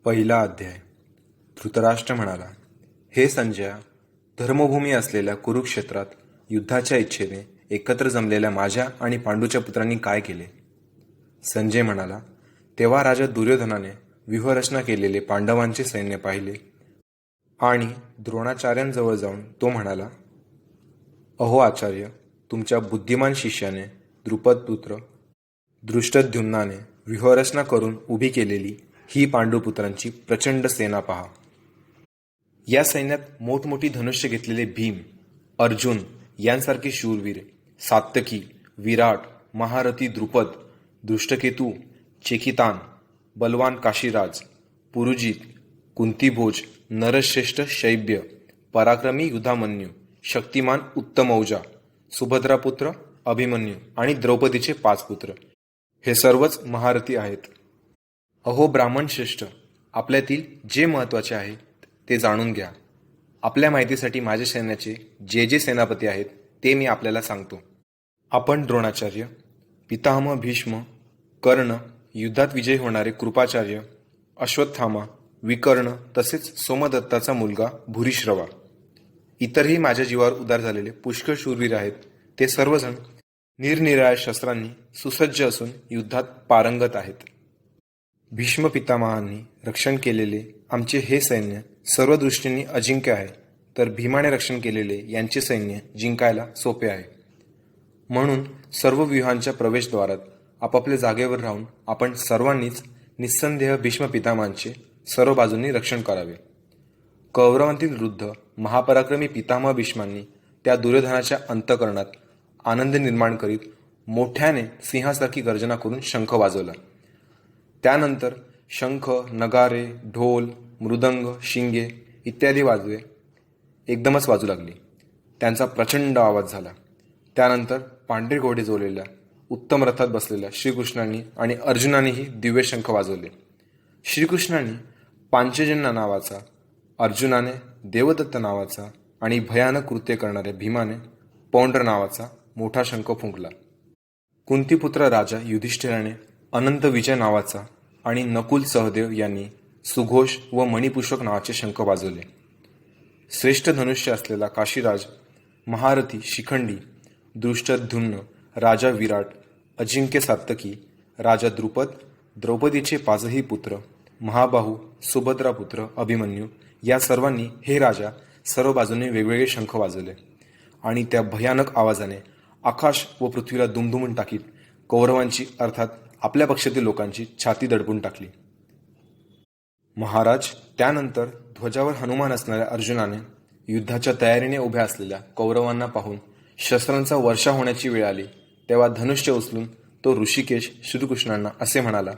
पहिला अध्याय. धृतराष्ट्र म्हणाला, हे संजया, धर्मभूमी असलेल्या कुरुक्षेत्रात युद्धाच्या इच्छेने एकत्र जमलेल्या माझ्या आणि पांडूच्या पुत्रांनी काय केले? संजय म्हणाला, तेव्हा राजा दुर्योधनाने व्यूहरचना केलेले पांडवांचे सैन्य पाहिले आणि द्रोणाचार्यांजवळ जाऊन तो म्हणाला, अहो आचार्य, तुमच्या बुद्धिमान शिष्याने द्रुपदपुत्र दृष्टद्युम्नाने व्यूहरचना करून उभी केलेली ही पांडुपुत्रांची प्रचंड सेना पहा. या सैन्यात मोठमोठी धनुष्य घेतलेले भीम, अर्जुन यांसारखे शूरवीर, सात्यकी, विराट, महारथी द्रुपद, दृष्टकेतू, चेकितान, बलवान काशीराज, पुरुजित, कुंतीभोज, नरश्रेष्ठ शैब्य, पराक्रमी युधामन्यू, शक्तिमान उत्तमौजा, सुभद्रापुत्र अभिमन्यू आणि द्रौपदीचे 5 पुत्र, हे सर्वच महारथी आहेत. अहो ब्राह्मण श्रेष्ठ, आपल्यातील जे महत्त्वाचे आहे ते जाणून घ्या. आपल्या माहितीसाठी माझ्या सैन्याचे जे जे सेनापती आहेत ते मी आपल्याला सांगतो. आपण द्रोणाचार्य, पितामह भीष्म, कर्ण, युद्धात विजयी होणारे कृपाचार्य, अश्वत्थामा, विकर्ण तसेच सोमदत्ताचा मुलगा भूरिश्रवा, इतरही माझ्या जीवावर उदार झालेले पुष्कळ शूरवीर आहेत. ते सर्वजण निरनिराळ्या शस्त्रांनी सुसज्ज असून युद्धात पारंगत आहेत. भीष्म पितामहांनी रक्षण केलेले आमचे हे सैन्य सर्व दृष्टींनी अजिंक्य आहे, तर भीमाने रक्षण केलेले यांचे सैन्य जिंकायला सोपे आहे. म्हणून सर्व व्यूहांच्या प्रवेशद्वारात आपापल्या जागेवर राहून आपण सर्वांनीच निस्संदेह भीष्म पितामहांचे सर्व बाजूंनी रक्षण करावे. कौरवांतील वृद्ध महापराक्रमी पितामह भीष्मांनी त्या दुर्योधनाच्या अंतःकरणात आनंद निर्माण करीत मोठ्याने सिंहासारखी गर्जना करून शंख वाजवला. त्यानंतर शंख, नगारे, ढोल, मृदंग, शिंगे इत्यादी वाजवे एकदमच वाजू लागली. त्यांचा प्रचंड आवाज झाला. त्यानंतर पांढरे घोडे जोडलेल्या उत्तम रथात बसलेल्या श्रीकृष्णांनी आणि अर्जुनानेही दिव्य शंख वाजवले. श्रीकृष्णांनी पांचजन्य नावाचा, अर्जुनाने देवदत्त नावाचा आणि भयानक कृत्य करणाऱ्या भीमाने पौंड्र नावाचा मोठा शंख फुंकला. कुंतीपुत्र राजा युधिष्ठिराने अनंत विजय नावाचा आणि नकुल सहदेव यांनी सुघोष व मणिपुष्पक नावाचे शंख वाजवले. श्रेष्ठ धनुष्य असलेला काशीराज, महारथी शिखंडी, दृष्टद्युम्न, राजा विराट, अजिंक्य सात्यकी, राजा द्रुपद, द्रौपदीचे 5ही पुत्र, महाबाहू सुभद्रापुत्र अभिमन्यू या सर्वांनी हे राजा सर्व बाजूने वेगवेगळे शंख वाजवले आणि त्या भयानक आवाजाने आकाश व पृथ्वीला दुमदुमून टाकीत कौरवांची अर्थात आपल्या पक्षातील लोकांची छाती दडपून टाकली. महाराज, त्यानंतर ध्वजावर हनुमान असणाऱ्या अर्जुनाने युद्धाच्या तयारीने उभ्या असलेल्या कौरवांना पाहून शस्त्रांचा वर्षा होण्याची वेळ आली तेव्हा धनुष्य उचलून तो ऋषिकेश श्रीकृष्णांना असे म्हणाला,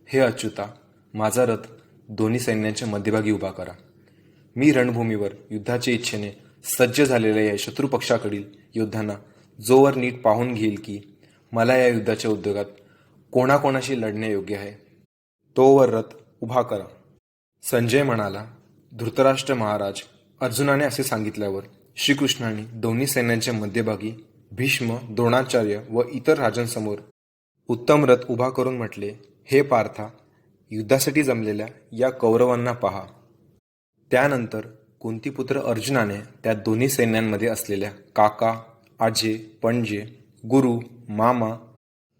हे अच्युता, माझा रथ दोन्ही सैन्यांच्या मध्यभागी उभा करा. मी रणभूमीवर युद्धाच्या इच्छेने सज्ज झालेल्या या शत्रुपक्षाकडील योद्ध्यांना जोवर नीट पाहून घेईल की मला या युद्धाच्या उद्योगात कोणाकोणाशी लढणे योग्य आहे, तोवर रथ उभा करा. संजय म्हणाला, धृतराष्ट्र महाराज, अर्जुनाने असे सांगितल्यावर श्रीकृष्णांनी दोन्ही सैन्यांच्या मध्यभागी भीष्म, द्रोणाचार्य व इतर राजांसमोर उत्तम रथ उभा करून म्हटले, हे पार्था, युद्धासाठी जमलेल्या या कौरवांना पहा. त्यानंतर कुंतीपुत्र अर्जुनाने त्या दोन्ही सैन्यांमध्ये असलेल्या काका, आजे, पणजे, गुरु, मामा,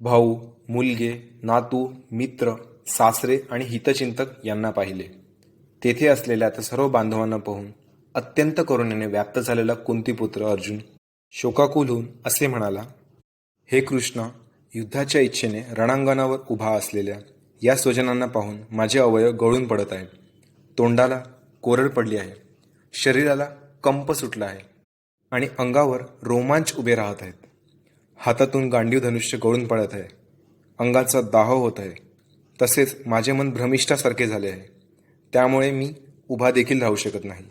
भाऊ, मुलगे, नातू, मित्र, सासरे आणि हितचिंतक यांना पाहिले. तेथे असलेल्या त्या सर्व बांधवांना पाहून अत्यंत करुणेने व्याप्त झालेला कुंतीपुत्र अर्जुन शोकाकुल होऊन असे म्हणाला, हे कृष्णा, युद्धाच्या इच्छेने रणांगणावर उभा असलेल्या या स्वजनांना पाहून माझे अवयव गळून पडत आहेत. तोंडाला कोरड पडली आहे, शरीराला कंप सुटला आहे आणि अंगावर रोमांच उभे राहत आहेत. हातातून गांडीव धनुष्य गळून पडत आहे. अंगाचा दाह होत आहे. तसेच माझे मन भ्रमिष्ठासारखे झाले आहे. त्यामुळे मी उभा देखील राहू शकत नाही.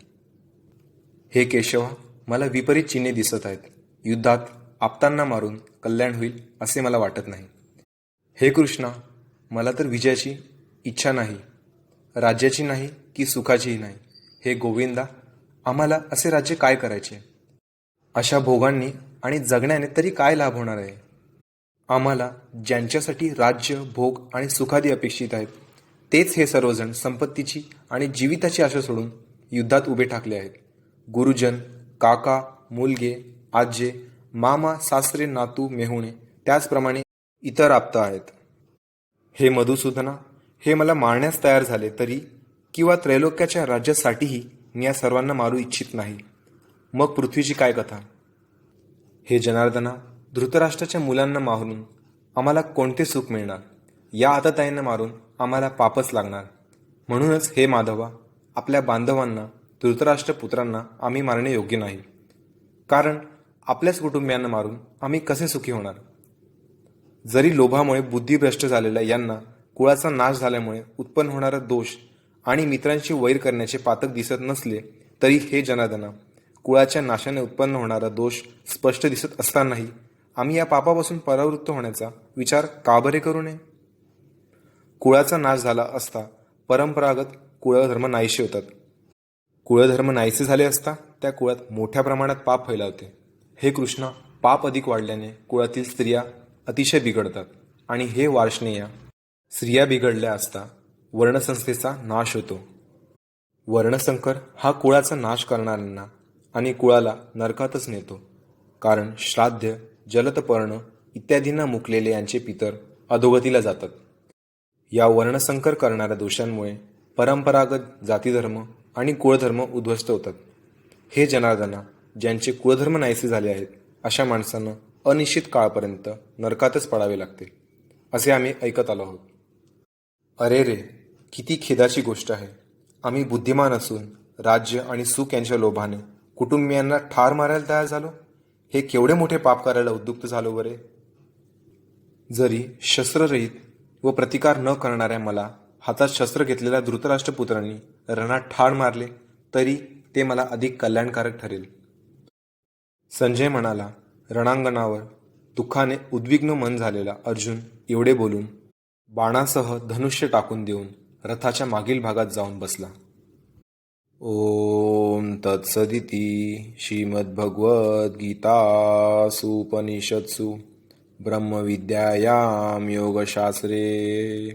हे केशवा, मला विपरीत चिन्हे दिसत आहेत. युद्धात आपतांना मारून कल्याण होईल असे मला वाटत नाही. हे कृष्णा, मला तर विजयाची इच्छा नाही, राज्याची नाही की सुखाचीही नाही. हे गोविंदा, आम्हाला असे राज्य काय करायचे? अशा भोगांनी आणि जगण्याने तरी काय लाभ होणार आहे? आम्हाला ज्यांच्यासाठी राज्य, भोग आणि सुखादी अपेक्षित आहेत तेच हे सर्वजण संपत्तीची आणि जीविताची आशा सोडून युद्धात उभे ठाकले आहेत. गुरुजन, काका, मुलगे, आजे, मामा, सासरे, नातू, मेहुणे, त्याचप्रमाणे इतर आप्त आहेत. हे मधुसूदना, हे मला मारण्यास तयार झाले तरी किंवा त्रैलोक्याच्या राज्यासाठीही मी या सर्वांना मारू इच्छित नाही. मग पृथ्वीची काय कथा? हे जनार्दना, धृतराष्ट्राच्या मुलांना मारून आम्हाला कोणते सुख मिळणार? या आताताईंना मारून आम्हाला पापच लागणार. म्हणूनच हे माधवा, आपल्या बांधवांना, धृतराष्ट्रपुत्रांना आम्ही मारणे योग्य नाही. कारण आपल्याच कुटुंबियांना मारून आम्ही कसे सुखी होणार? जरी लोभामुळे बुद्धिभ्रष्ट झालेल्या यांना कुळाचा नाश झाल्यामुळे उत्पन्न होणारा दोष आणि मित्रांशी वैर करण्याचे पातक दिसत नसले तरी हे जनार्दना, कुळाच्या नाशाने उत्पन्न होणारा दोष स्पष्ट दिसत असतानाही आम्ही या पापापासून परावृत्त होण्याचा विचार का बरे करू नये? कुळाचा नाश झाला असता परंपरागत कुळधर्म नाहीसे होतात. कुळधर्म नाहीसे झाले असता त्या कुळात मोठ्या प्रमाणात पाप फैलावते. हे कृष्णा, पाप अधिक वाढल्याने कुळातील स्त्रिया अतिशय बिघडतात आणि हे वार्ष्णेय, स्त्रिया बिघडल्या असता वर्णसंस्थेचा नाश होतो. वर्णसंकर हा कुळाचा नाश करणाऱ्यांना आणि कुळाला नरकातच नेतो. कारण श्राद्ध, जलतपर्ण इत्यादींना मुकलेले यांचे पितर अधोगतीला जातात. या वर्णसंकर करणाऱ्या दोषांमुळे परंपरागत जातीधर्म आणि कुळधर्म उद्ध्वस्त होतात. हे जनार्दना, ज्यांचे कुळधर्म नाहीसे झाले आहेत अशा माणसांना अनिश्चित काळपर्यंत नरकातच पडावे लागते, असे आम्ही ऐकत आलो आहोत. अरे रे, किती खेदाची गोष्ट आहे. आम्ही बुद्धिमान असून राज्य आणि सुख यांच्या लोभाने कुटुंबियांना ठार मारायला तयार झालो. हे केवढे मोठे पाप करायला उद्युक्त झालो बरे. जरी शस्त्ररहित व प्रतिकार न करणाऱ्या मला हातात शस्त्र घेतलेल्या धृतराष्ट्रपुत्रांनी रणात ठार मारले तरी ते मला अधिक कल्याणकारक ठरेल. संजय म्हणाला. रणांगणावर दुःखाने उद्विग्न मन झालेला अर्जुन एवढे बोलून बाणासह धनुष्य टाकून देऊन रथाच्या मागील भागात जाऊन बसला. ओम तत्सदिती श्रीमद्भगवद्गीतासूपनिषत्सु ब्रह्मविद्यायां योगशास्त्रे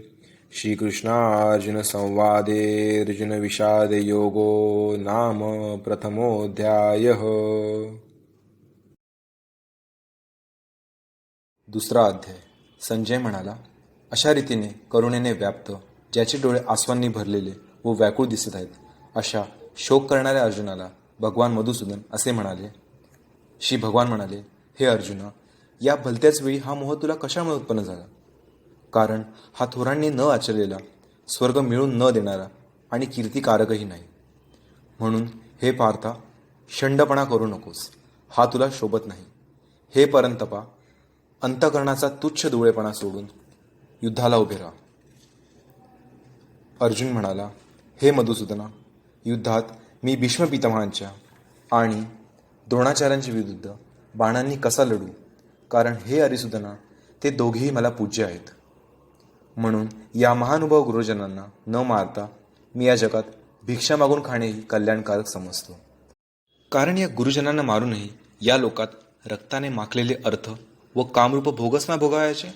श्रीकृष्णार्जुन संवादे अर्जुन विषाद योगो नाम प्रथमोऽध्यायः. दुसरा अध्याय. संजय म्हणाला. अशा रीतीने करुणेने व्याप्त, ज्याचे डोळे आसवांनी भरलेले व व्याकुळ दिसत आहेत, अशा शोक करणाऱ्या अर्जुनाला भगवान मधुसूदन असे म्हणाले. श्री भगवान म्हणाले, हे अर्जुना, या भलत्याच वेळी हा मोह तुला कशामुळे उत्पन्न झाला? कारण हा थोरांनी न आचरलेला, स्वर्ग मिळून न देणारा आणि कीर्तिकारकही नाही. म्हणून हे पार्था, शंडपणा करू नकोस. हा तुला शोभत नाही. हे परंतपा, अंतःकरणाचा तुच्छ दुळेपणा सोडून युद्धाला उभे राहा. अर्जुन म्हणाला, हे मधुसूदना, युद्धात मी भीष्म पितामहांच्या आणि द्रोणाचार्यांच्या विरुद्ध बाणांनी कसा लढू? कारण हे अरिसूदना, ते दोघेही मला पूज्य आहेत. म्हणून या महानुभाव गुरुजनांना न मारता मी या जगात भिक्षा मागून खाणेही कल्याणकारक समजतो. कारण या गुरुजनांना मारूनही या लोकात रक्ताने माखलेले अर्थ व कामरूप भोगच ना भोगायचे.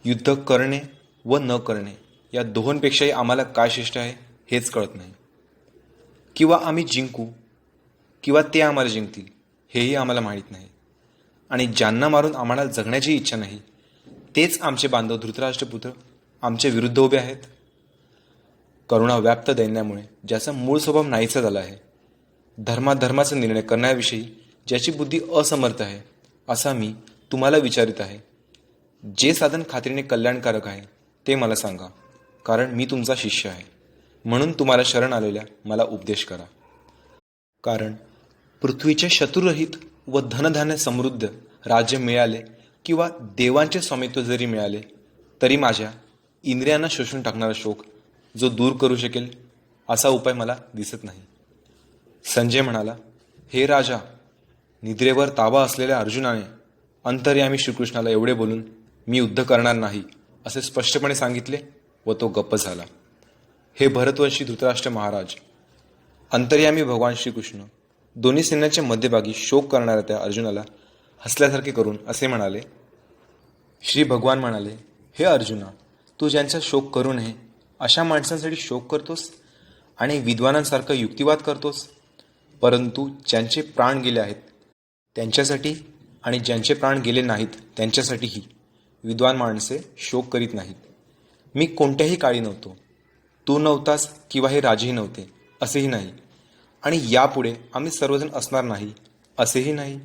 युद्ध करणे व न करणे या दोहोंपेक्षाही आम्हाला काय श्रेष्ठ आहे हेच कळत नाही. किंवा आम्ही जिंकू किंवा ते आम्हाला जिंकतील हेही आम्हाला माहीत नाही. आणि ज्यांना मारून आम्हाला जगण्याची इच्छा नाही तेच आमचे बांधव धृतराष्ट्रपुत्र आमच्या विरुद्ध उभे आहेत. करुणा व्याप्त दैन्यामुळे ज्याचा मूळ स्वभाव नाहीसा झाला आहे, धर्माचा निर्णय करण्याविषयी ज्याची बुद्धी असमर्थ आहे, असा मी तुम्हाला विचारित आहे. जे साधन खात्रीने कल्याणकारक आहे ते मला सांगा. कारण मी तुमचा शिष्य आहे. म्हणून तुम्हाला शरण आलेल्या मला उपदेश करा. कारण पृथ्वीचे शत्रुरहित व धनधान्य समृद्ध राज्य मिळाले किंवा देवांचे स्वामित्व जरी मिळाले तरी माझ्या इंद्रियांना शोषून टाकणारा शोक जो दूर करू शकेल असा उपाय मला दिसत नाही. संजय म्हणाला, हे राजा, निद्रेवर ताबा असलेल्या अर्जुनाने अंतर्यामी श्रीकृष्णाला एवढे बोलून मी युद्ध करणार नाही असे स्पष्टपणे सांगितले व तो गप्प झाला. हे भरतवंशी धृतराष्ट्र महाराज, अंतर्यामी भगवान श्रीकृष्ण दोन्ही सैन्याच्या मध्यभागी शोक करणाऱ्या त्या अर्जुनाला हसल्यासारखे करून असे म्हणाले. श्री भगवान म्हणाले, हे अर्जुना, तू ज्यांचा शोक करू नये अशा माणसांसाठी शोक करतोस आणि विद्वानांसारखं युक्तिवाद करतोस. परंतु ज्यांचे प्राण गेले आहेत त्यांच्यासाठी आणि ज्यांचे प्राण गेले नाहीत त्यांच्यासाठीही विद्वान माणसे शोक करीत नाहीत. मी कोणत्याही काळी नव्हतो, तू नव्हतास किंवा हे राजेही नव्हते असेही नाही, आणि यापुढे आम्ही सर्वजण असणार नाही असेही नाही.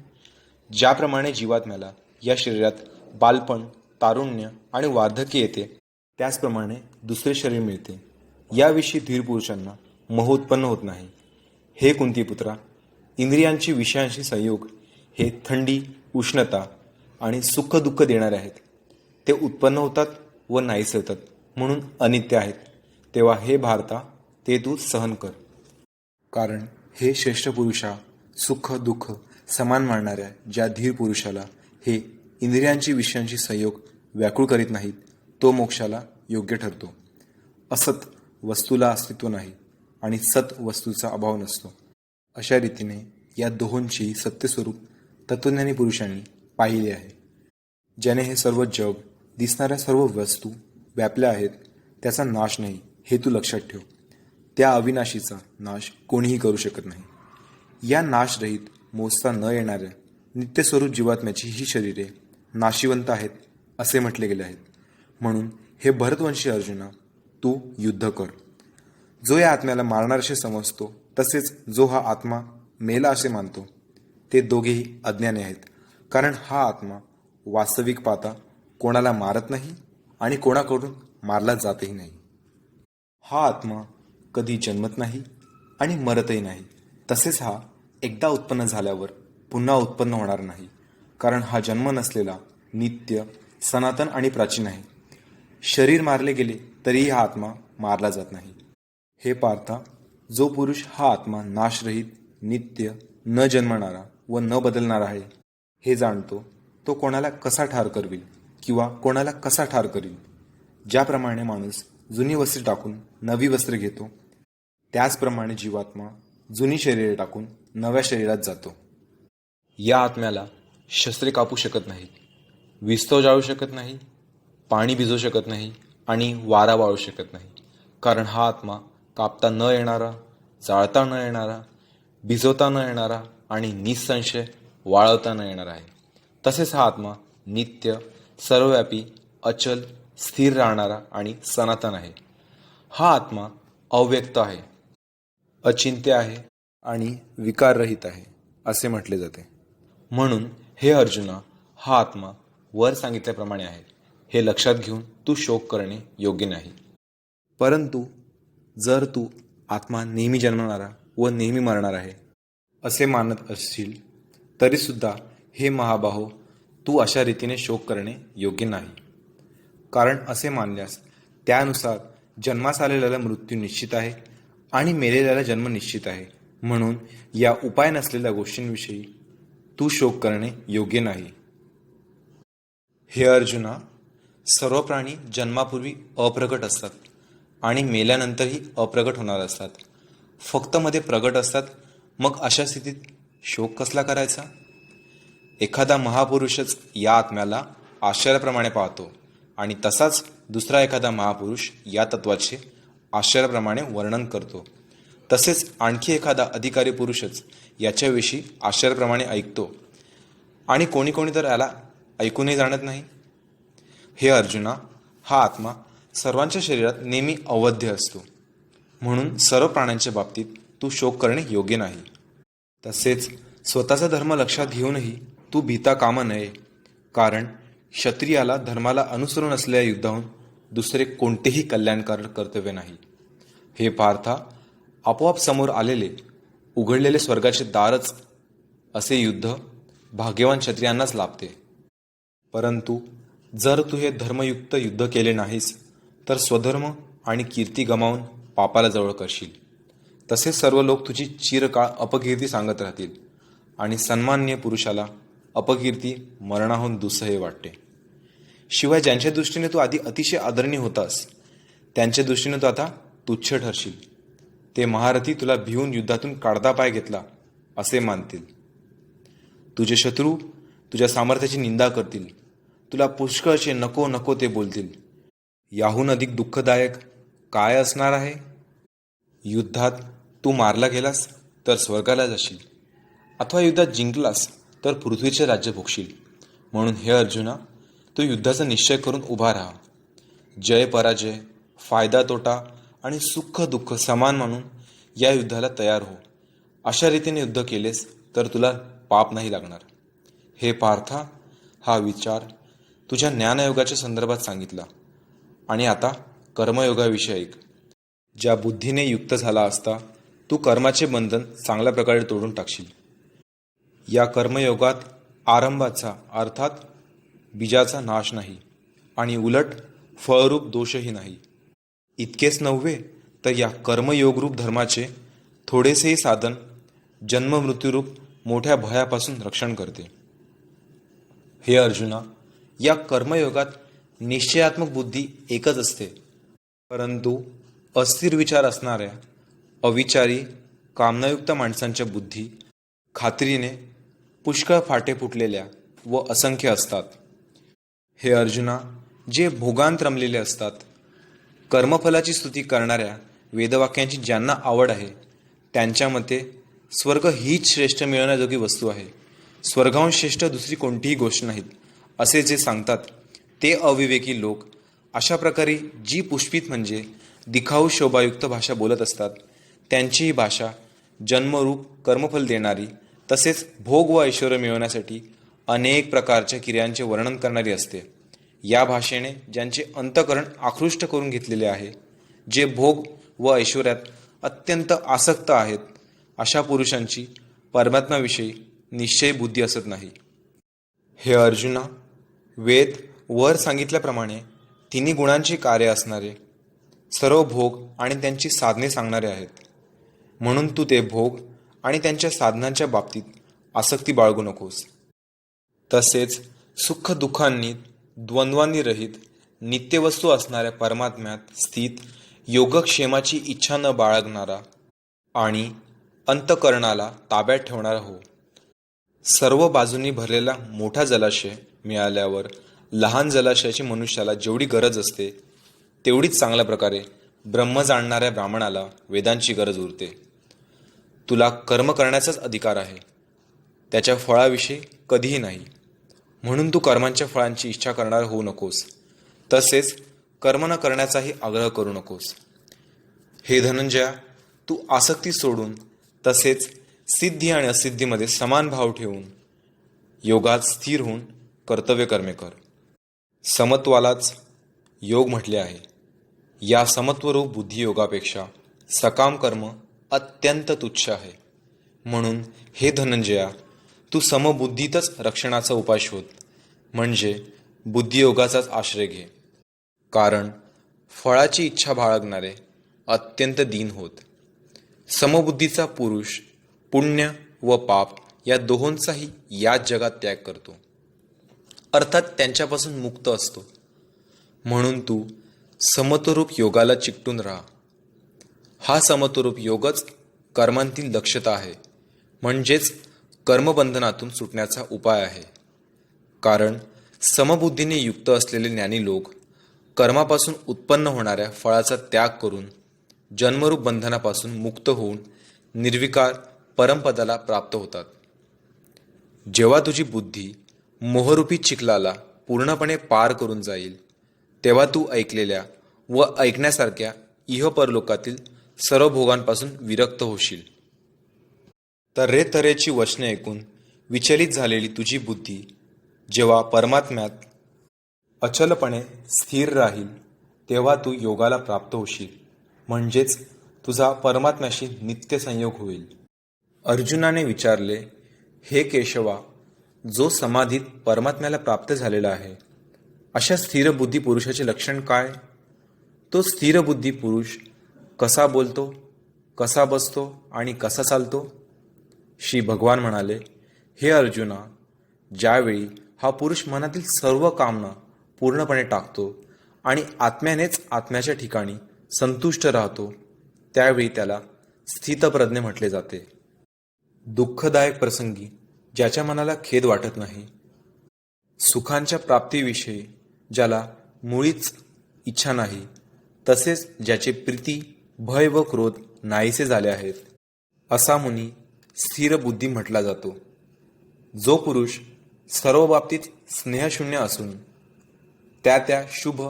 ज्याप्रमाणे जीवात्म्याला या शरीरात बालपण, तारुण्य आणि वार्धक्य येते, त्याचप्रमाणे दुसरे शरीर मिळते. याविषयी धीर पुरुषांना मोह उत्पन्न होत नाही. हे कुंतीपुत्रा, इंद्रियांची विषयांशी संयोग हे थंडी, उष्णता आणि सुख दुःख देणारे आहेत. ते उत्पन्न होतात व नाहीसे होतात, म्हणून अनित्य आहेत. तेव्हा हे भारता, ते तू सहन कर. कारण हे श्रेष्ठ पुरुषा, सुख दुःख समान मानणाऱ्या ज्या धीर पुरुषाला हे इंद्रियांची विषयांची संयोग व्याकुळ करीत नाहीत, तो मोक्षाला योग्य ठरतो. असत वस्तूला अस्तित्व नाही आणि सत वस्तूचा अभाव नसतो. अशा रीतीने या दोहोंची सत्यस्वरूप तत्वज्ञानी पुरुषांनी पाहिले आहे. ज्याने हे सर्व जग, दिसणाऱ्या सर्व वस्तू व्यापल्या आहेत, त्याचा नाश नाही हे तू लक्षात ठेव. त्या अविनाशीचा नाश कोणीही करू शकत नाही. या नाशरहित, मोजता न येणाऱ्या नित्यस्वरूप जीवात्म्याची ही शरीरे नाशिवंत आहेत असे म्हटले गेले आहेत. म्हणून हे भरतवंशी अर्जुना, तू युद्ध कर. जो या आत्म्याला मारणार असे समजतो, तसेच जो हा आत्मा मेला असे मानतो, ते दोघेही अज्ञानी आहेत. कारण हा आत्मा वास्तविक पाहता कोणाला मारत नाही आणि कोणाकडून मारला जातही नाही. हा आत्मा कधी जन्मत नाही आणि मरतही नाही. तसेच हा एकदा उत्पन्न झाल्यावर पुन्हा उत्पन्न होणार नाही. कारण हा जन्म नसलेला, नित्य, सनातन आणि प्राचीन आहे. शरीर मारले गेले तरीही हा आत्मा मारला जात नाही. हे पार्था, जो पुरुष हा आत्मा नाशरहित, नित्य, न जन्मणारा व न बदलणारा आहे हे जाणतो, तो कोणाला कसा ठार करविल किंवा कोणाला कसा ठार करील. ज्याप्रमाणे माणूस जुनी वस्त्रे टाकून नवी वस्त्रे घेतो, त्याचप्रमाणे जीवात्मा जुनी शरीरे टाकून नव्या शरीरात जातो. या आत्म्याला शस्त्रे कापू शकत नाहीत, विस्तव जाळू शकत नाही, पाणी भिजवू शकत नाही आणि वारा वाळू शकत नाही. कारण हा आत्मा कापता न येणारा, जाळता न येणारा, भिजवता न येणारा आणि निसंशय वाळवता न येणारा आहे. तसेच हा आत्मा नित्य, सर्वव्यापी, अचल, स्थिर राहणारा आणि सनातन आहे. हा आत्मा अव्यक्त आहे, अचिंत्य आहे आणि विकाररहित आहे असे म्हटले जाते. म्हणून हे अर्जुना, हा आत्मा वर सांगितल्याप्रमाणे आहे हे लक्षात घेऊन तू शोक करणे योग्य नाही. परंतु जर तू आत्मा नेहमी जन्मणारा व नेहमी मरणार आहे असे मानत असशील, तरीसुद्धा हे महाबाहो, तू अशा रीतीने शोक करणे योग्य नाही. कारण असे मानल्यास त्यानुसार जन्मास आलेल्याला मृत्यू निश्चित आहे आणि मेलेल्याला जन्म निश्चित आहे. म्हणून या उपाय नसलेल्या गोष्टींविषयी तू शोक करणे योग्य नाही. हे अर्जुना, सर्व प्राणी जन्मापूर्वी अप्रगट असतात आणि मेल्यानंतरही अप्रगट होणार असतात. फक्त मध्ये प्रगट असतात. मग अशा स्थितीत शोक कसला करायचा? एखादा महापुरुषच या आत्म्याला आश्चर्याप्रमाणे पाहतो आणि तसाच दुसरा एखादा महापुरुष या तत्वाचे आश्चर्याप्रमाणे वर्णन करतो. तसेच आणखी एखादा अधिकारी पुरुषच याच्याविषयी आश्चर्याप्रमाणे ऐकतो आणि कोणी कोणी तर याला ऐकूनही जाणत नाही. हे अर्जुना, हा आत्मा सर्वांच्या शरीरात नेहमी अवध्य असतो. म्हणून सर्व प्राण्यांच्या बाबतीत तू शोक करणे योग्य नाही. तसेच स्वतःचा धर्म लक्षात घेऊनही तू भीता कामा नये. कारण क्षत्रियाला धर्माला अनुसरून असलेल्या युद्धाहून दुसरे कोणतेही कल्याणकारक कर्तव्य नाही. हे पार्था, आपोआप समोर आलेले उघडलेले स्वर्गाचे दारच असे युद्ध भाग्यवान क्षत्रियांनाच लाभते. परंतु जर तू हे धर्मयुक्त युद्ध केले नाहीस, तर स्वधर्म आणि कीर्ती गमावून पापाला जवळ करशील. तसेच सर्व लोक तुझी चिरकाळ अपकीर्ती सांगत राहतील आणि सन्माननीय पुरुषाला अपकीर्ती मरणाहून दुस्सह्य वाटते. शिवाय ज्यांच्या दृष्टीने तू आधी अतिशय आदरणीय होतास, त्यांच्या दृष्टीने तू आता तुच्छ ठरशील. ते महारथी तुला भिवून युद्धातून काढता पाय घेतला असे मानतील. तुझे शत्रू तुझ्या सामर्थ्याची निंदा करतील. तुला पुष्कळचे नको नको ते बोलतील. याहून अधिक दुःखदायक काय असणार आहे? युद्धात तू मारला गेलास तर स्वर्गाला जाशील, अथवा युद्धात जिंकलास तर पृथ्वीचे राज्य भोगशील. म्हणून हे अर्जुना, तू युद्धाचा निश्चय करून उभा राहा. जय पराजय, फायदा तोटा आणि सुख दुःख समान मानून या युद्धाला तयार हो. अशा रीतीने युद्ध केलेस तर तुला पाप नाही लागणार. हे पार्था, हा विचार तुझ्या ज्ञानयोगाच्या संदर्भात सांगितला. आणि आता कर्मयोगाविषयी ऐक. ज्या बुद्धीने युक्त झाला असता तू कर्माचे बंधन चांगल्या प्रकारे तोडून टाकशील. या कर्मयोगात आरंभाचा अर्थात बीजाचा नाश नाही आणि उलट फळरूप दोषही नाही. इतकेच नव्हे तर या कर्मयोगरूप धर्माचे थोडेसेही साधन जन्ममृत्यूरूप मोठ्या भयापासून रक्षण करते. हे अर्जुना, या कर्मयोगात निश्चयात्मक बुद्धी एकच असते, परंतु अस्थिर विचार असणाऱ्या अविचारी कामनायुक्त माणसांच्या बुद्धी खात्रीने पुष्कळ फाटे फुटलेल्या व असंख्य असतात. हे अर्जुना, जे भोगांत रमलेले असतात, कर्मफलाची स्तुती करणाऱ्या वेदवाक्यांची ज्यांना आवड आहे, त्यांच्या मते स्वर्ग हीच श्रेष्ठ मिळवण्याजोगी वस्तू आहे. स्वर्गाहून श्रेष्ठ दुसरी कोणतीही गोष्ट नाहीत असे जे सांगतात ते अविवेकी लोक अशा प्रकारे जी पुष्पित म्हणजे दिखाऊ शोभायुक्त भाषा बोलत असतात, त्यांची ही भाषा जन्मरूप कर्मफल देणारी तसेच भोग व ऐश्वर्य मिळवण्यासाठी अनेक प्रकारच्या क्रियांचे वर्णन करणारी असते. या भाषेने ज्यांचे अंतःकरण आकृष्ट करून घेतलेले आहे, जे भोग व ऐश्वर्यात अत्यंत आसक्त आहेत, अशा पुरुषांची परमात्म्याविषयी निश्चयी बुद्धी असत नाही. हे अर्जुना, वेद वर सांगितल्याप्रमाणे तिन्ही गुणांची कार्य असणारे सर्व भोग आणि त्यांची साधने सांगणारे आहेत. म्हणून तू ते भोग आणि त्यांच्या साधनांच्या बाबतीत आसक्ती बाळगू नकोस. तसेच सुख दुःखांनी द्वंद्वांनी रहित नित्यवस्तू असणाऱ्या परमात्म्यात स्थित योगक्षेमाची इच्छा न बाळगणारा आणि अंतःकरणाला ताब्यात ठेवणारा हो. सर्व बाजूंनी भरलेला मोठा जलाशय मिळाल्यावर लहान जलाशयाची मनुष्याला जेवढी गरज असते तेवढीच चांगल्या प्रकारे ब्रह्म जाणणाऱ्या ब्राह्मणाला वेदांची गरज उरते. तुला कर्म करण्याचाच अधिकार आहे, त्याच्या फळाविषयी कधीही नाही. म्हणून तू कर्मांच्या फळांची इच्छा करणार होऊ नकोस, तसेच कर्म न करण्याचाही आग्रह करू नकोस. हे धनंजया, तू आसक्ती सोडून तसेच सिद्धी आणि असिद्धीमध्ये समान भाव ठेवून योगात स्थिर होऊन कर्तव्य कर्मे कर. समत्वालाच योग म्हटले आहे. या समत्वरूप बुद्धियोगापेक्षा सकाम कर्म अत्यंत तुच्छ आहे. म्हणून हे धनंजया, तू समबुद्धीतच रक्षणाचा उपाय शोध, म्हणजे बुद्धियोगाचाच आश्रय घे. कारण फळाची इच्छा बाळगणारे अत्यंत दीन होत. समबुद्धीचा पुरुष पुण्य व पाप या दोहोंचाही याच जगात त्याग करतो, अर्थात त्यांच्यापासून मुक्त असतो. म्हणून तू समत्वरूप योगाला चिकटून राहा. हा समत्वरूप योगच कर्मांतील दक्षता आहे, म्हणजेच कर्मबंधनातून सुटण्याचा उपाय आहे. कारण समबुद्धीने युक्त असलेले ज्ञानी लोक कर्मापासून उत्पन्न होणाऱ्या फळाचा त्याग करून जन्मरूप बंधनापासून मुक्त होऊन निर्विकार परमपदाला प्राप्त होतात. जेव्हा तुझी बुद्धी मोहरूपी चिखलाला पूर्णपणे पार करून जाईल, तेव्हा तू ऐकलेल्या व ऐकण्यासारख्या इहपरलोकातील सर्व भोगांपासून विरक्त होशील. तऱ्हेतऱ्हेची वचने ऐकून विचलित झालेली तुझी बुद्धी जेव्हा परमात्म्यात अचलपणे स्थिर राहील, तेव्हा तू योगाला प्राप्त होशील, म्हणजेच तुझा परमात्म्याशी नित्य संयोग होईल. अर्जुनाने विचारले, हे केशवा, जो समाधीत परमात्म्याला प्राप्त झालेला आहे, अशा स्थिरबुद्धी पुरुषाचे लक्षण काय? तो स्थिरबुद्धी पुरुष कसा बोलतो, कसा बसतो आणि कसा चालतो? श्री भगवान म्हणाले, हे अर्जुना, ज्यावेळी हा पुरुष मनातील सर्व कामना पूर्णपणे टाकतो आणि आत्म्यानेच आत्म्याच्या ठिकाणी संतुष्ट राहतो, त्यावेळी त्याला स्थितप्रज्ञ म्हटले जाते. दुःखदायक प्रसंगी ज्याच्या मनाला खेद वाटत नाही, सुखांच्या प्राप्तीविषयी ज्याला मुळीच इच्छा नाही, तसेच ज्याचे प्रीती, भय व क्रोध नाहीसे झाले आहेत, असा मुनी स्थिर बुद्धी म्हटला जातो. जो पुरुष सर्व बाबतीत स्नेहशून्य असून त्या शुभ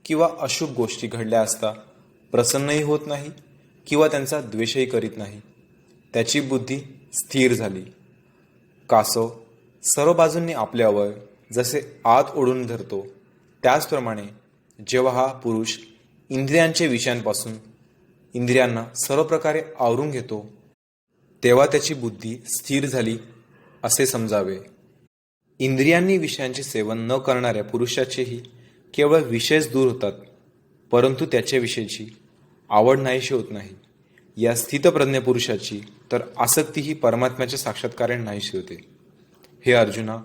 किंवा अशुभ गोष्टी घडल्या असता प्रसन्नही होत नाही किंवा त्यांचा द्वेषही करीत नाही, त्याची बुद्धी स्थिर झाली. कासव सर्व बाजूंनी आपले अवयव जसे आत ओढून धरतो, त्याचप्रमाणे जेव्हा हा पुरुष इंद्रियांच्या विषयांपासून इंद्रियांना सर्व प्रकारे आवरून घेतो, तेव्हा त्याची बुद्धी स्थिर झाली असे समजावे. इंद्रियांनी विषयांचे सेवन न करणाऱ्या पुरुषाचेही केवळ विषयच दूर होतात, परंतु त्याच्याविषयीची आवड नाहीशी होत नाही. या स्थितप्रज्ञ पुरुषाची तर आसक्ती ही परमात्म्याच्या साक्षात्काराने नाहीशी होते. हे अर्जुना,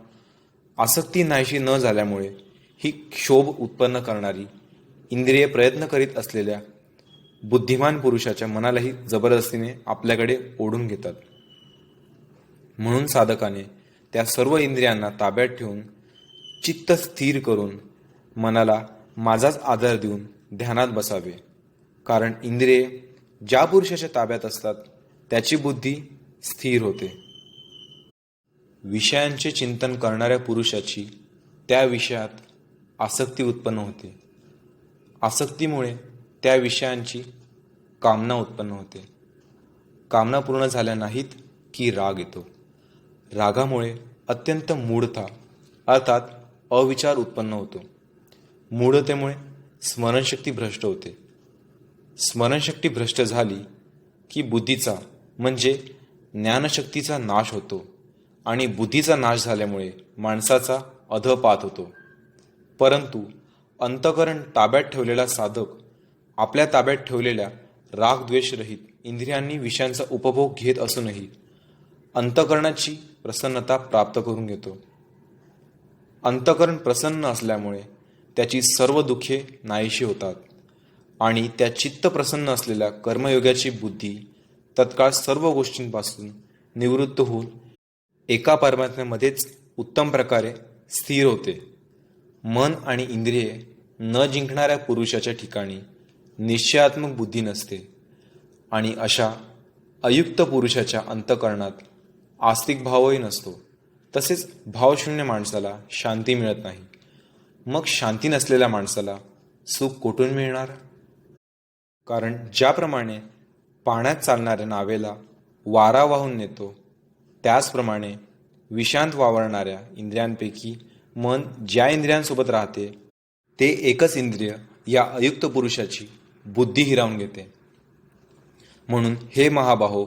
आसक्ती नाहीशी न झाल्यामुळे ही क्षोभ उत्पन्न करणारी इंद्रिये प्रयत्न करीत असलेल्या बुद्धिमान पुरुषाच्या मनालाही जबरदस्तीने आपल्याकडे ओढून घेतात. म्हणून साधकाने त्या सर्व इंद्रियांना ताब्यात ठेवून चित्त स्थिर करून मनाला माझाच आधार देऊन ध्यानात बसावे. कारण इंद्रिये ज्या पुरुषाच्या ताब्यात असतात त्याची बुद्धी स्थिर होते. विषयांचे चिंतन करणाऱ्या पुरुषाची त्या विषयात आसक्ती उत्पन्न होते. आसक्तीमुळे त्या विषयांची कामना उत्पन्न होते. कामना पूर्ण झाल्या नाहीत की राग येतो. रागामुळे अत्यंत मूढता अर्थात अविचार उत्पन्न होतो. मूढतेमुळे स्मरणशक्ती भ्रष्ट होते. स्मरणशक्ती भ्रष्ट झाली की बुद्धीचा म्हणजे ज्ञानशक्तीचा नाश होतो आणि बुद्धीचा नाश झाल्यामुळे माणसाचा अधपात होतो. परंतु अंतःकरण ताब्यात ठेवलेला साधक आपल्या ताब्यात ठेवलेल्या रागद्वेषरहित इंद्रियांनी विषयांचा उपभोग घेत असूनही अंतःकरणाची प्रसन्नता प्राप्त करून घेतो. अंतःकरण प्रसन्न असल्यामुळे त्याची सर्व दुःखे नाहीशी होतात आणि त्या चित्त प्रसन्न असलेल्या कर्मयोगाची बुद्धी तत्काळ सर्व गोष्टींपासून निवृत्त होऊन एका परमात्म्यामध्येच उत्तम प्रकारे स्थिर होते. मन आणि इंद्रिये न जिंकणाऱ्या पुरुषाच्या ठिकाणी निश्चयात्मक बुद्धी नसते आणि अशा अयुक्त पुरुषाच्या अंतःकरणात आस्तिक भावही नसतो. तसेच भावशून्य माणसाला शांती मिळत नाही. मग शांती नसलेल्या माणसाला सुख कुठून मिळणार? कारण ज्याप्रमाणे पाण्यात चालणाऱ्या नावेला वारा वाहून नेतो, त्याचप्रमाणे विषांत वावरणाऱ्या इंद्रियांपैकी मन ज्या इंद्रियांसोबत राहते ते एकच इंद्रिय या अयुक्त पुरुषाची बुद्धी हिरावून घेते. म्हणून हे महाबाहो,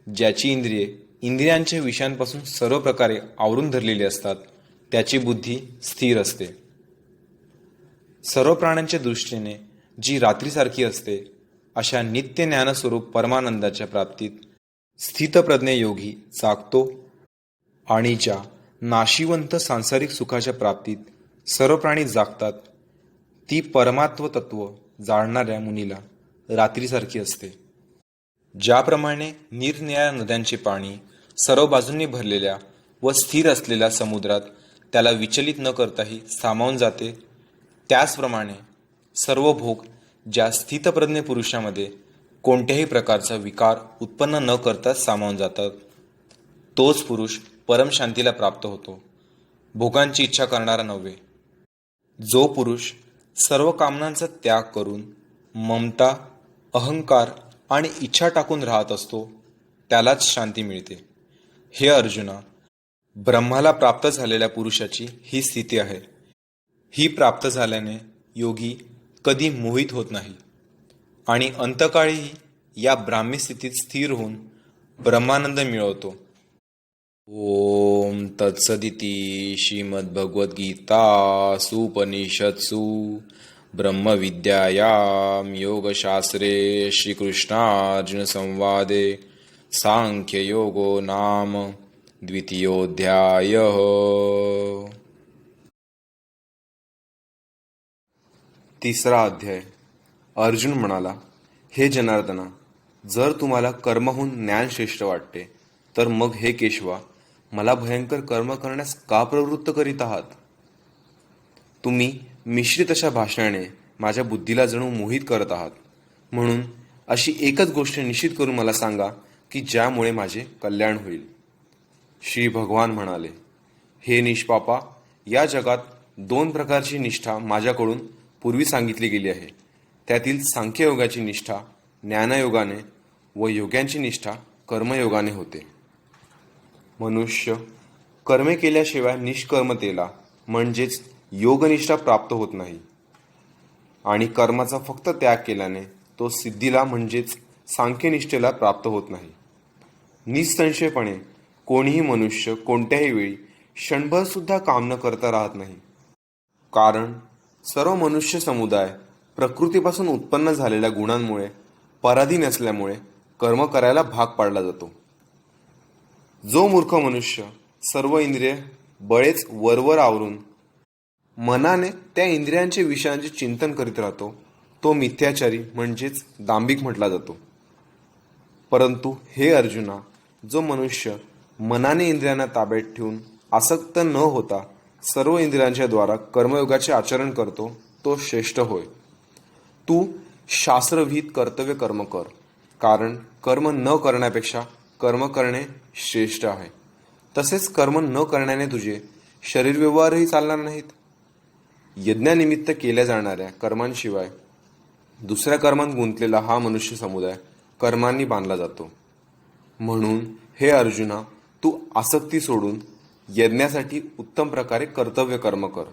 ज्याची इंद्रिये इंद्रियांच्या विषयांपासून सर्व प्रकारे आवरून धरलेली असतात त्याची बुद्धी स्थिर असते. सर्व प्राण्यांच्या दृष्टीने जी रात्रीसारखी असते अशा नित्य ज्ञानस्वरूप परमानंदाच्या प्राप्तीत स्थितप्रज्ञ योगी जागतो आणि ज्या नाशिवंत सांसारिक सुखाच्या प्राप्तीत सर्व प्राणी जागतात ती परमात्व तत्व जाणणाऱ्या मुनीला रात्रीसारखी असते. ज्याप्रमाणे निरनिराळ्या नद्यांचे पाणी सर्व बाजूंनी भरलेल्या व स्थिर असलेल्या समुद्रात त्याला विचलित न करताही सामावून जाते, त्याचप्रमाणे सर्व भोग ज्या स्थितप्रज्ञ पुरुषामध्ये कोणत्याही प्रकारचा विकार उत्पन्न न करताच सामावून जातात, तोच पुरुष परमशांतीला प्राप्त होतो, भोगांची इच्छा करणारा नव्हे. जो पुरुष सर्व कामनांचा त्याग करून ममता, अहंकार आणि इच्छा टाकून राहत असतो त्यालाच शांती मिळते. हे अर्जुना, ब्रह्माला प्राप्त झालेल्या पुरुषाची ही स्थिती आहे. ही प्राप्त झाल्याने योगी कधी मोहित होत नाही आणि अंतकाळीही या ब्राह्मी स्थितीत स्थिर होऊन ब्रह्मानंद मिळवतो. ओम तत्सदिती श्रीमद्भगवद्गीतासूपनिषत्सु ब्रह्मविद्यायां योगशास्त्रे श्रीकृष्णार्जुनसंवादे सांख्ययोगो नाम द्वितीयोऽध्यायः. तिसरा अध्याय. अर्जुन म्हणाला, हे जनार्दना, जर तुम्हाला कर्महून ज्ञान श्रेष्ठ वाटते तर मग हे केशवा, मला भयंकर कर्म करण्यास का प्रवृत्त करीत आहात? तुम्ही मिश्रित अशा भाषणाने माझ्या बुद्धीला जणू मोहित करत आहात. म्हणून अशी एकच गोष्ट निश्चित करून मला सांगा की ज्यामुळे माझे कल्याण होईल. श्री भगवान म्हणाले, हे निष्पापा, या जगात 2 प्रकारची निष्ठा माझ्याकडून पूर्वी सांगितली गेली आहे. त्यातील सांख्ययोगाची निष्ठा ज्ञानयोगाने व योग्यांची निष्ठा कर्मयोगाने होते. मनुष्य कर्मे केल्याशिवाय निष्कर्मतेला म्हणजेच योगनिष्ठा प्राप्त होत नाही आणि कर्माचा फक्त त्याग केल्याने तो सिद्धीला म्हणजेच सांख्यनिष्ठेला प्राप्त होत नाही. निसंशयपणे कोणीही मनुष्य कोणत्याही वेळी क्षणभर सुद्धा काम न करता राहत नाही. कारण सर्व मनुष्य समुदाय प्रकृतीपासून उत्पन्न झालेल्या गुणांमुळे पराधीन असल्यामुळे कर्म करायला भाग पाडला जातो. जो मूर्ख मनुष्य सर्व इंद्रिय बळेच वरवर आवरून मनाने त्या इंद्रियांचे विषयांचे चिंतन करीत राहतो तो मिथ्याचारी म्हणजेच दांभिक म्हटला जातो. परंतु हे अर्जुना, जो मनुष्य मनाने इंद्रियांना ताब्यात ठेवून आसक्त न होता सर्व इंद्रियांच्या द्वारा कर्मयोगाचे आचरण करतो तो श्रेष्ठ होय. तू शास्त्रविहित कर्तव्य कर्म कर, कारण कर्म न करण्यापेक्षा कर्म करणे श्रेष्ठ आहे. तसेच कर्म न करण्याने तुझे शरीर व्यवहारही चालणार नाहीत. यज्ञानिमित्त केल्या जाणाऱ्या कर्मांशिवाय दुसऱ्या कर्मांत गुंतलेला हा मनुष्य समुदाय कर्मांनी बांधला जातो. म्हणून हे अर्जुना, तू आसक्ती सोडून यज्ञासाठी उत्तम प्रकारे कर्तव्य कर्म कर.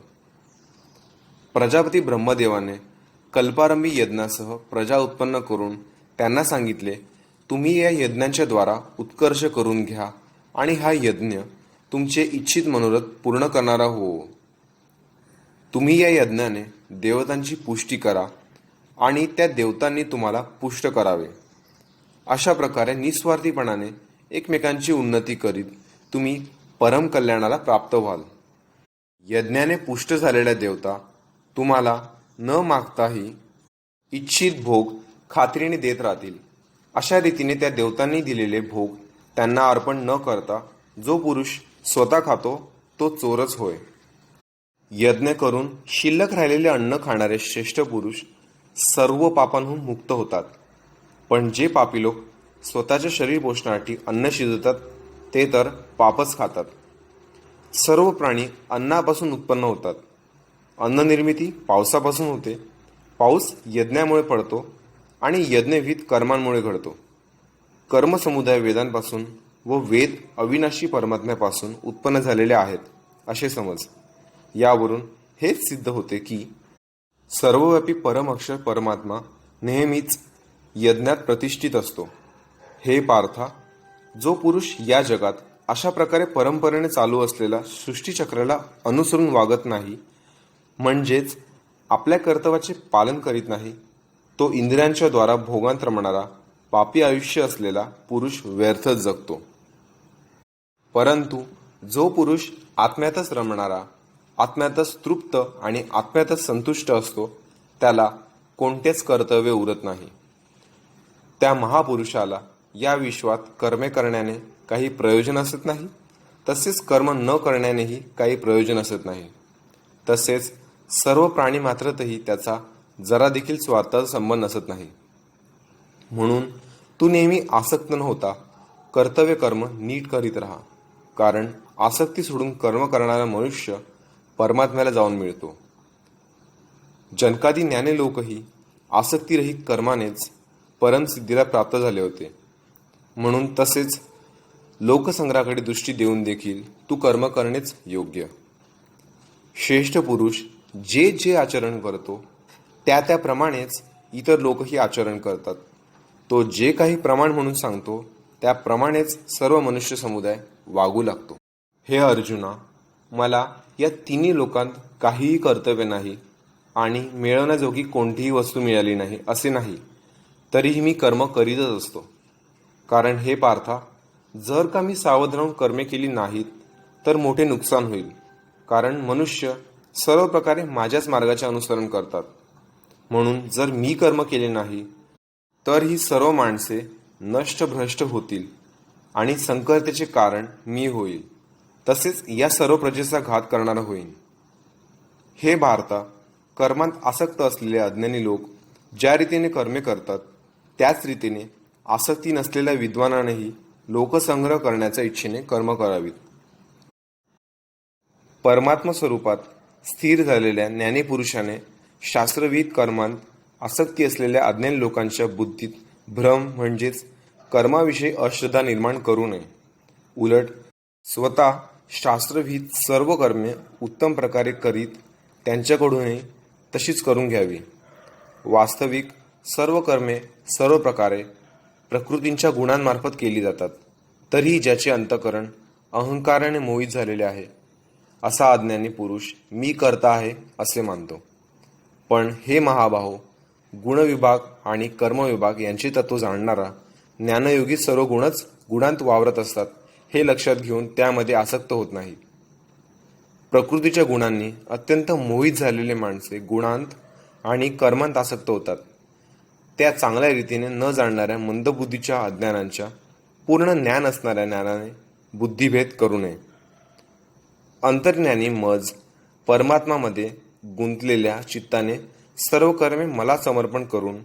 प्रजापती ब्रह्मदेवाने कल्पारंभी यज्ञासह प्रजा उत्पन्न करून त्यांना सांगितले, तुम्ही या यज्ञांच्या द्वारा उत्कर्ष करून घ्या आणि हा यज्ञ तुमचे इच्छित मनोरथ पूर्ण करणारा हो. तुम्ही या यज्ञाने देवतांची पुष्टी करा आणि त्या देवतांनी तुम्हाला पुष्ट करावे. अशा प्रकारे निस्वार्थीपणाने एकमेकांची उन्नती करीत तुम्ही परम कल्याणाला प्राप्त व्हाल. यज्ञाने पुष्ट झालेल्या देवता तुम्हाला न मागताही इच्छित भोग खात्रीने देत राहतील. अशा रीतीने त्या देवतांनी दिलेले भोग त्यांना अर्पण न करता जो पुरुष स्वतः खातो तो चोरच होय. यज्ञ करून शिल्लक राहिलेले अन्न खाणारे श्रेष्ठ पुरुष सर्व पापांहून मुक्त होतात. पण जे पापी लोक स्वतःच्या शरीर पोषणासाठी अन्न शिजवतात ते तर पापच खातात. सर्व प्राणी अन्नापासून उत्पन्न होतात. अन्न निर्मिती पावसापासून होते. पाऊस यज्ञामुळे पडतो आणि यज्ञविहित कर्मांमुळे घडतो. कर्मसमुदाय वेदांपासून व वेद अविनाशी परमात्म्यापासून उत्पन्न झालेले आहेत असे समज. यावरून हेच सिद्ध होते की सर्वव्यापी परम अक्षर परमात्मा नेहमीच यज्ञात प्रतिष्ठित असतो. हे पार्था, जो पुरुष या जगात अशा प्रकारे परंपरेने चालू असलेल्या सृष्टीचक्राला अनुसरून वागत नाही, म्हणजेच आपल्या कर्तव्याचे पालन करीत नाही, तो इंद्रियांच्या द्वारा भोगांत रमणारा पापी आयुष्य असलेला पुरुष व्यर्थच जगतो. परंतु जो पुरुष आत्म्यातच रमणारा, आत्म्यातच तृप्त आणि आत्म्यातच संतुष्ट असतो त्याला कोणतेच कर्तव्य उरत नाही. त्या महापुरुषाला या विश्वात कर्मे करण्याने काही प्रयोजन असत नाही, तसेच कर्म न करण्यानेही काही प्रयोजन असत नाही. तसेच सर्व प्राणी मात्रतही त्याचा जरा देखील स्वार्थाचा संबंध नसत नाही. म्हणून तू नेहमी आसक्त न होता कर्तव्य कर्म नीट करीत राहा. कारण आसक्ती सोडून कर्म करणारा मनुष्य परमात्म्याला जाऊन मिळतो. जनकादी ज्ञानी लोकही आसक्तीरहित कर्मानेच परमसिद्धीला प्राप्त झाले होते. म्हणून तसेच लोकसंग्रहाकडे दृष्टी देऊन देखील तू कर्म करणेच योग्य. श्रेष्ठ पुरुष जे जे आचरण करतो त्याप्रमाणेच इतर लोकही आचरण करतात. तो जे काही प्रमाण म्हणून सांगतो त्याप्रमाणेच सर्व मनुष्य समुदाय वागू लागतो. हे अर्जुना, मला या तिन्ही लोकांत काहीही कर्तव्य नाही आणि मिळवण्याजोगी कोणतीही वस्तू मिळाली नाही असे नाही, तरीही मी कर्म करीतच असतो. कारण हे पार्था, जर का मी सावध राहून कर्मे केली नाहीत तर मोठे नुकसान होईल. कारण मनुष्य सर्व प्रकारे माझ्याच मार्गाचे अनुसरण करतात. म्हणून जर मी कर्म केले नाही तर ही सर्व माणसे नष्टभ्रष्ट होतील आणि संकर्तेचे कारण मी होईल. तसेच या सर्व प्रजेचा घात करणारा होईन. हे भारता, कर्मांत आसक्त असलेले अज्ञानी लोक ज्या रीतीने कर्मे करतात त्याच रीतीने आसक्ती नसलेल्या विद्वानानेही लोकसंग्रह करण्याच्या इच्छेने कर्म करावीत. परमात्म स्वरूपात स्थिर झालेल्या ज्ञानीपुरुषाने शास्त्रविहित कर्मांत आसक्ती असलेल्या अज्ञानी लोकांच्या बुद्धीत भ्रम म्हणजेच कर्माविषयी अश्रद्धा निर्माण करू नये. उलट स्वतः शास्त्रविहित सर्व कर्मे उत्तम प्रकारे करीत त्यांच्याकडूनही तशीच करून घ्यावी. वास्तविक सर्व कर्मे सर्व प्रकारे प्रकृतींच्या गुणांमार्फत केली जातात. तरीही ज्याचे अंतःकरण अहंकाराने मोहित झालेले आहे असा अज्ञानी पुरुष मी करता आहे असे मानतो. पण हे महाबाहो, गुणविभाग आणि कर्मविभाग यांचे तत्व जाणणारा ज्ञानयोगी सर्व गुणच गुणांत वावरत असतात हे लक्षात घेऊन त्यामध्ये आसक्त होत नाहीत. प्रकृतीच्या गुणांनी अत्यंत मोहित झालेले माणसे गुणांत आणि कर्मांत आसक्त होतात. त्या चांगल्या रीतीने न जाणणाऱ्या मंदबुद्धीच्या अज्ञानांच्या पूर्ण ज्ञान असणाऱ्या ज्ञानाने बुद्धिभेद करू नये. अंतर्ज्ञानी मज परमात्मामध्ये गुंतलेल्या चित्ताने सर्व कर्मे मला समर्पण करून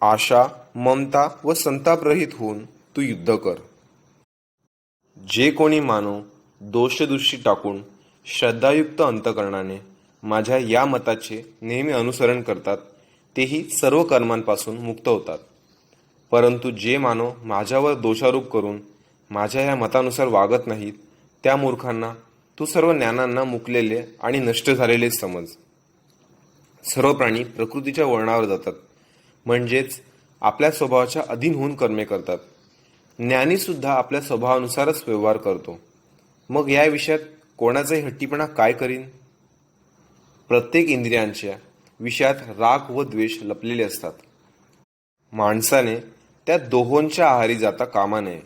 आशा, ममता व संतापरहित होऊन तू युद्ध कर. जे कोणी मानव दोषदृष्टी टाकून श्रद्धायुक्त अंतःकरणाने माझ्या या मताचे नेहमी अनुसरण करतात तेही सर्व कर्मांपासून मुक्त होतात. परंतु जे मानव माझ्यावर दोषारोप करून माझ्या या मतानुसार वागत नाहीत त्या मूर्खांना तू सर्व ज्ञानांना मुकलेले आणि नष्ट झालेले समज. सर्व प्राणी प्रकृतीच्या वळणावर जातात, म्हणजेच आपल्या स्वभावाच्या अधीन होऊन कर्मे करतात. ज्ञानी सुद्धा आपल्या स्वभावानुसारच व्यवहार करतो. मग या विषयात कोणाचाही हट्टीपणा काय करीन? प्रत्येक इंद्रियांच्या विषयात राग व द्वेष लपलेले असतात. माणसाने त्या दोहोंच्या आहारी जाता कामा नये,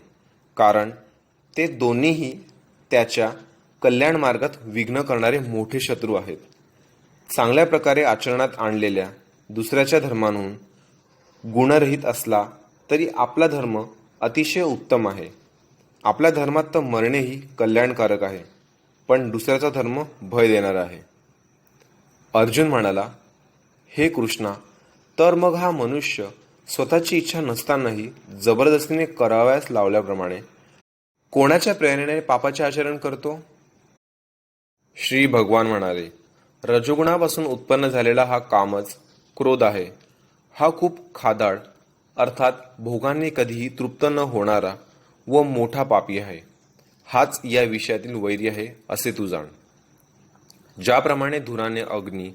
कारण ते दोन्हीही त्याच्या कल्याण मार्गात विघ्न करणारे मोठे शत्रू आहेत. चांगल्या प्रकारे आचरणात आणलेल्या दुसऱ्याच्या धर्मांहून गुणरहित असला तरी आपला धर्म अतिशय उत्तम आहे. आपल्या धर्मात तर मरणेही कल्याणकारक आहे, पण दुसऱ्याचा धर्म भय देणारा आहे. अर्जुन म्हणाला, हे कृष्णा, तर मग हा मनुष्य स्वतःची इच्छा नसतानाही जबरदस्तीने करावयास लावल्याप्रमाणे कोणाच्या प्रेरणेने पापाचे आचरण करतो? श्री भगवान म्हणाले, रजोगुणापासून उत्पन्न झालेला हा कामच क्रोध आहे. हा खूप खादाड अर्थात भोगांनी कधीही तृप्त न होणारा व मोठा पापी आहे. हाच या विषयातील वैरी आहे असे तू जाण. ज्याप्रमाणे धुराने अग्नी,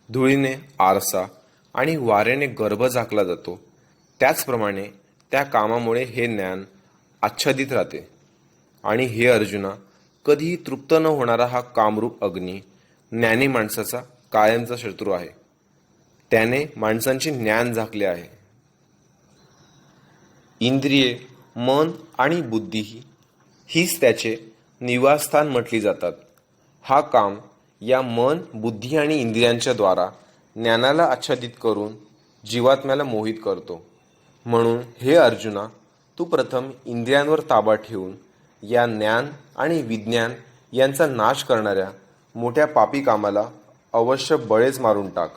धुळीने आरसा आणि वाऱ्याने गर्भ झाकला जातो, त्याचप्रमाणे त्या कामामुळे हे ज्ञान आच्छादित राहते. आणि हे अर्जुना, कधीही तृप्त न होणारा हा कामरूप अग्नी ज्ञानी माणसाचा कायमचा शत्रू आहे. त्याने माणसांचे ज्ञान झाकले आहे. इंद्रिये, मन आणि बुद्धी हीच त्याचे निवासस्थान म्हटली जातात. हा काम या मन, बुद्धी आणि इंद्रियांच्या द्वारा ज्ञानाला आच्छादित करून जीवात्म्याला मोहित करतो. म्हणून हे अर्जुना, तू प्रथम इंद्रियांवर ताबा ठेवून या ज्ञान आणि विज्ञान यांचा नाश करणाऱ्या मोठ्या पापी कामाला अवश्य बळेच मारून टाक.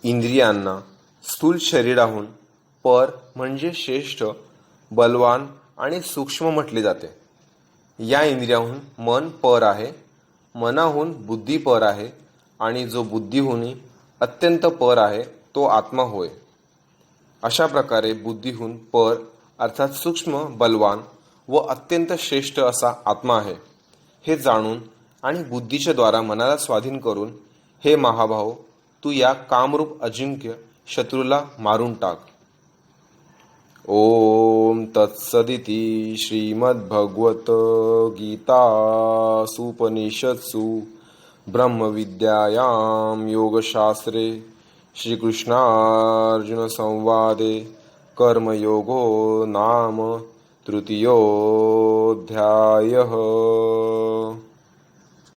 इंद्रियांना स्थूल शरीराहून पर म्हणजे श्रेष्ठ, बलवान आणि सूक्ष्म म्हटले जाते. या इंद्रियाहून मन पर आहे, मनाहून बुद्धी पर आहे आणि जो बुद्धीहूनही अत्यंत पर आहे तो आत्मा होय. अशा प्रकारे बुद्धीहून पर अर्थात सूक्ष्म, बलवान व अत्यंत श्रेष्ठ असा आत्मा आहे. हे जाणून आणि बुद्धीच्या द्वारा मनाला स्वाधीन करून हे महाभाव, तू या कामरूप अजिंक्य शत्रूला मारून टाक. ओम तत्सदिति श्रीमद्भगवत गीतासूपनिषत्सु ब्रह्मविद्यायां योगशास्त्रे श्रीकृष्णार्जुन संवादे कर्मयोगो नाम तृतीयोऽध्यायः.